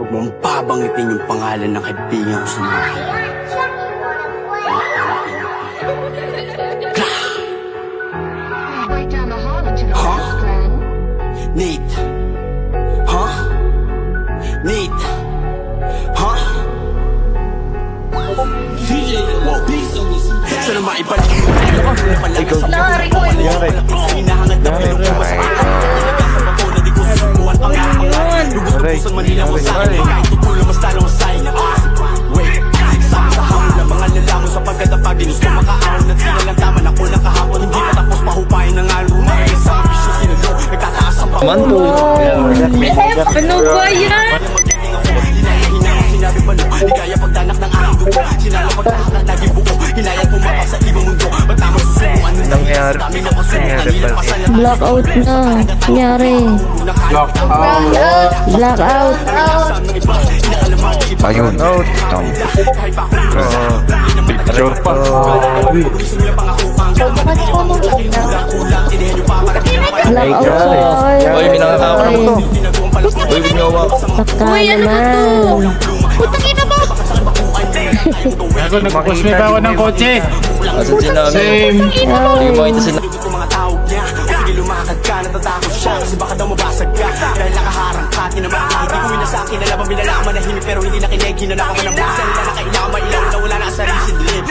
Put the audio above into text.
Huwag mong pabangitin yung pangalan ng kaibigan ko sa mga Nate? Huh? Nate? Huh? Sana maibalik mo ikaw Nari ko eh. hinahangad na pero nagkasap ako na di ko susubuan pangapangan lubos na pusong Manila mo sa akin kahit tutulo mas talo ang sayang wait sa hamon ng mga lalamon sa pagkatapag ginusto makaahon at sila lang tama na ko na kahapon hindi pa tapos mahupayin ng nga lumayan sa ambisyon sinulo nagtataas ang Man po. Ano ba yan? Sinabi pa no, di kaya pagdanak ng aking dugo Sinala pagdahak ng naging buo Hinayang pumapak sa ibang mundo Ba't tama susubuan ng Nangyari. dami na pasukan Nilampasan na Blackout na. Nangyari. Blackout. Ayun. Picture pa. Blackout. Oy, minangakawa mo to. Uy, binawa. Baka Uy, ano ba to? naman. Putangin na mo! Ako, nagpupush me pa ako ng kotse. Asan si Nami? Same. Hindi mo makita si Nami. Dugot ko mga tawag niya Sige lumakad ka, natatakot siya Kasi baka daw mabasag ka Dahil nakaharang ka, tinamaan Hindi ko na sa akin, alam ang binalaman Manahimik pero hindi nakinig Hinanakaman ng mga salila na kailangan mailaw na wala na sa sarili dilim